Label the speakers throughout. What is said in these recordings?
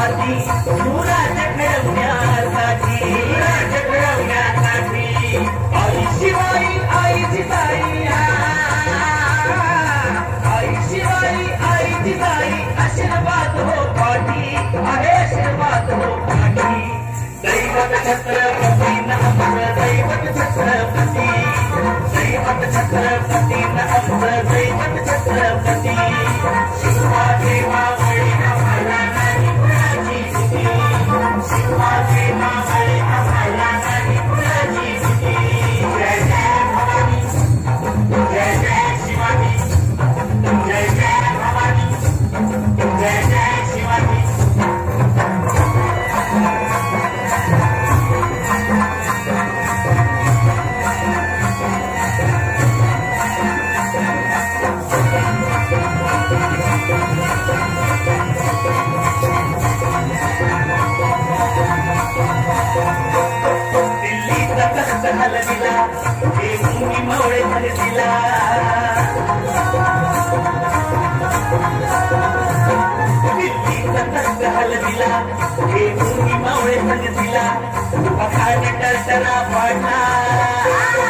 Speaker 1: हाती सुराज घडवण्यासाठी आई शिवाई आई जिजाई आई शिवाई आई जिजाई आशीर्वाद हो पाठी आहे आशीर्वाद हो पाठी दैवत छत्रपती नमः दैवत छत्रपती दैवत छत्रपती नमः दैवत छत्रपती शिवाजी मावळी आम्हाला नाही कुणाची भीती शिवाजी मावळी आम्हाला नाही कुणाची भीती जय जय भवानी जय जय शिवाजी जय जय भवानी जय जय शिवाजी दिल्लीचा कष्ट हलविला हे भूमी मावळे धरतीला दिल्लीचा कष्ट हलविला हे भूमी मावळे धरतीला पखाड टरटरा पाडला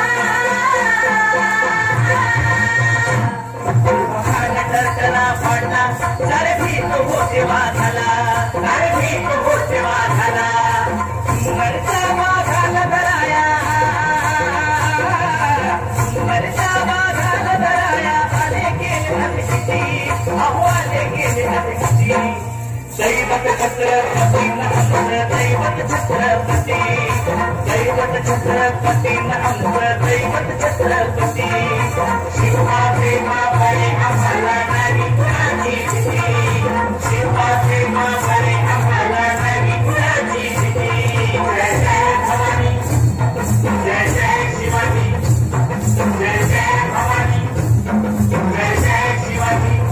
Speaker 1: पखाड टरटरा पाडला सारे भीत होते वाघाला सारे भीत होते वाघाला मरचा वाघाला धराया मरचा वाघाला धराया आले गेले हसकिती अहो आले गेले हसकिती दैवत छत्रपती नमः दैवत छत्रपती दैवत छत्रपती नमः दैवत छत्रपती शिवाजी मावळे आम्हाला नाही कुणाची भीती शिवाजी मावळे आम्हाला नाही कुणाची भीती जय जय भवानी जय जय शिवाजी जय जय भवानी जय जय शिवाजी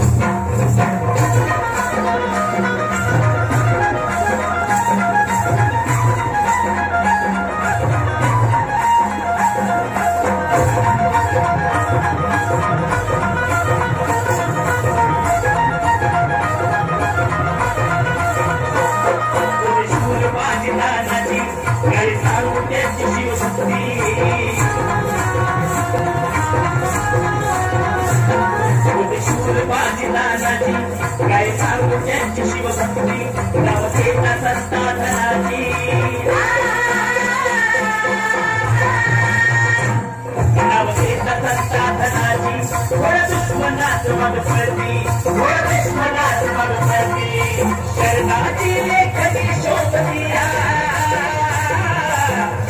Speaker 1: गरी सांगू त्याची शिवशक्ती शूरबाजी नानाची गरी सांगू त्याची शिवशक्ती नाव घेता सत्ता धनाची नाव घेता सत्ता धनाची थोड्या दुश्मनात मग पडती थोड्या दुश्मनात मग पडती शरणाची लेखनी शोभतिया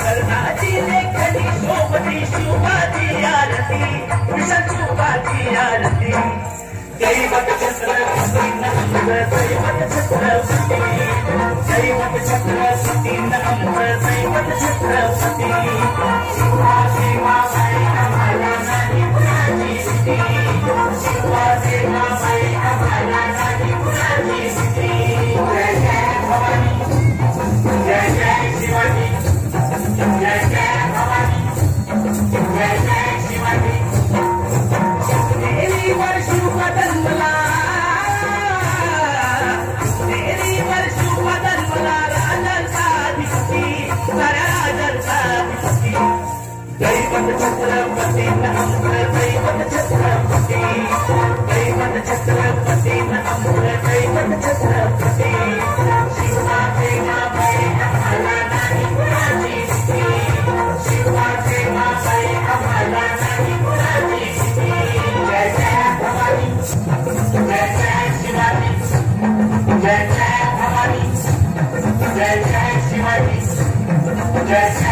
Speaker 1: शरणाची लेखनी शोभती शिवाजी आरती विषण शिवाजी आरती दैवत छत्रपती नमः दैवत छत्रपती दैवत छत्रपती नमः दैवत छत्रपती शिवाजी मावळे आम्हाला नाही कुणाची भीती शिवाजी मावळे आम्हाला नाही कुणाची भीती जय जय भवानी जय जय शिवाजी जय जय भवानी जय जय शिवाजी तेरी वर्षू बदलला तेरी वर्षू बदलला राजांचा अधिपती साऱ्या राजांचा अधिपती दैवत छत्रपती नमः दैवत छत्रपती दैवत छत्रपती नमः दैवत छत्रपती शिवाजी मावळे आम्हाला नाही कुणाची भीती शिवाजी मावळे आम्हाला नाही कुणाची भीती जय जय भवानी जय जय शिवाजी जय जय भवानी जय जय शिवाजी जय जय